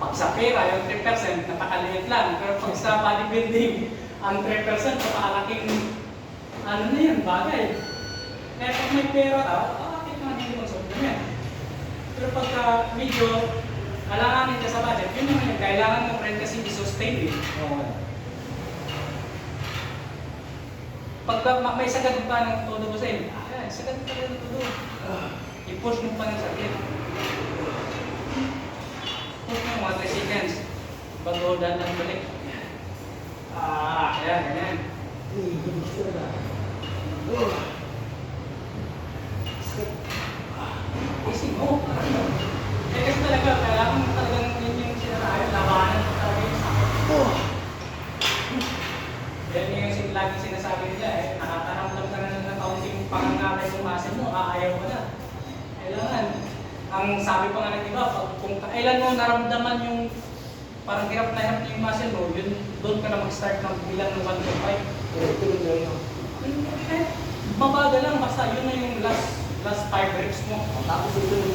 Pag sa pera, yung 3%, napakaliit lang. Pero pag sa bodybuilding, ang 3%, napakalaking, ano na yun, bagay. Kaya pag may pera ka, bakit naman hindi mag-supplement yan? Pero pagka medyo, alanganin ka sa budget, yun naman yung kailangan mo rin kasi i-sustain eh. Pagka may sagad pa ng todo ko sa inyo, sagad pa rin ng todo. I-push mo pa ng sagad. Push mo mga 3 seconds. Bago dahan balik. Ayan, ganyan. Isip mo. Kasi talaga, kailangan mo talagang yun yung sinarayan, labanan mo talaga yung sakit. Yan yung lagi sinasabi nila nakakaramdam ka na ng kaunting pangangalay ng muscle mo, aayaw mo na. Kailangan. Ang sabi pa nga ng iba, kung kailan mo naramdaman yung parang hirap na hirap yung muscle mo, yun, doon ka na mag-start ng bilang ng 1.5. Mabagal lang, basta yun na yung last 5 reps mo. Tapos ito yung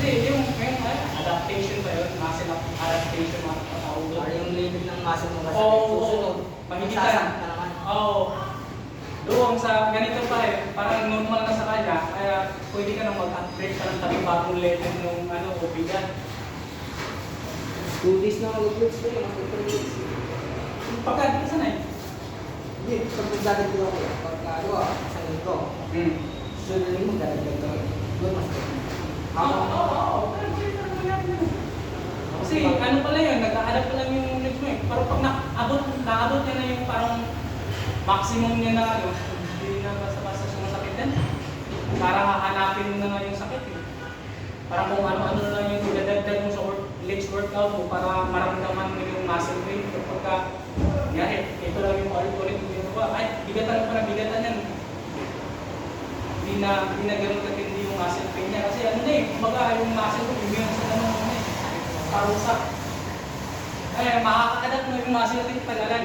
Kasi yung adaptation ba yun? Muscle adaptation, Para yung limit ng muscle mo kasi susunod, mahigitan. Doon sa ganito pa parang normal na sa kanya, kaya pwede ka nang mag-upgrade ka ng bagong level ng o bigat. 2 days na mag-upgrade ko yung mag-upgrade. Pagka, di ka sanay? Hindi, pag magdadagdag ko yan, pagka isang ito, susunod mo magdadagdag ko yan. Doon mas Kasi ano pala yun, nag-a-adapt pa lang yung legs mo Pero pag naabot niya na yung parang maximum niya na hindi na basta-basta sumasakit yan. Parang hahanapin mo na nga yung sakit Parang kung ano-ano na lang yung idadagdag mo sa legs workout mo para maramdaman mo yung muscle pain. Kapag ito lang yung ulit yung ba? Ay, bigatan pa na bigatan yan. Hindi na gano'n katindi yung muscle pain niya. Kasi kumbaga yung muscle ko, immune sa ganun parusa. Makaka-adapt mo yung muscle natin tagalan.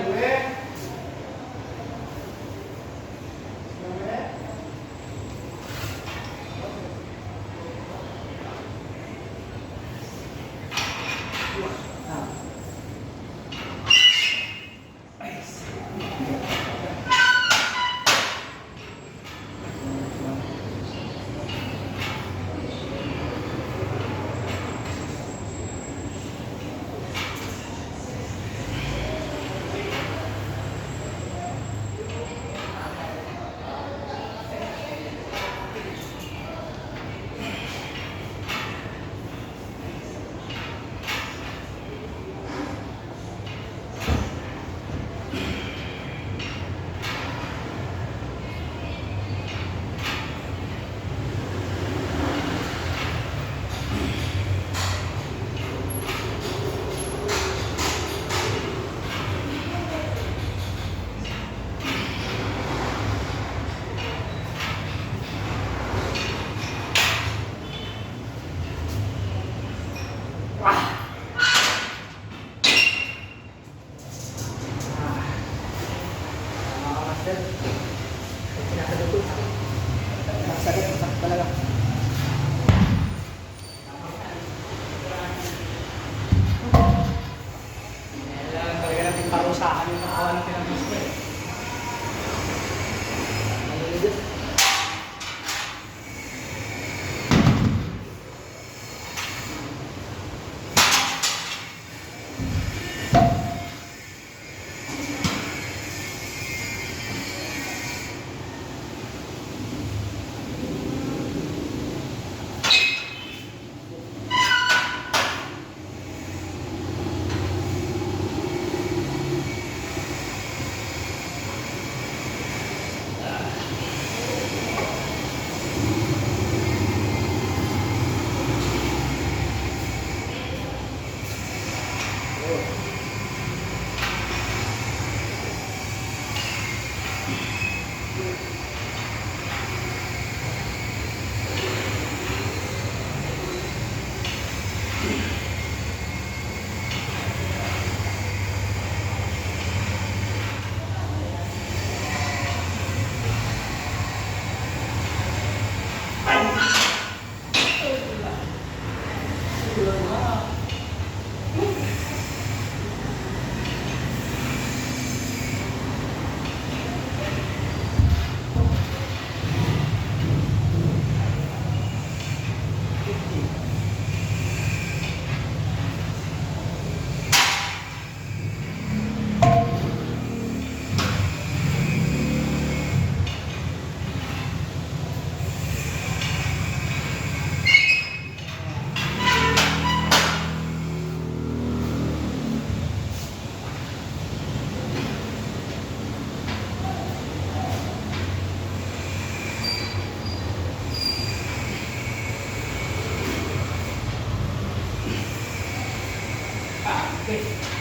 Okay.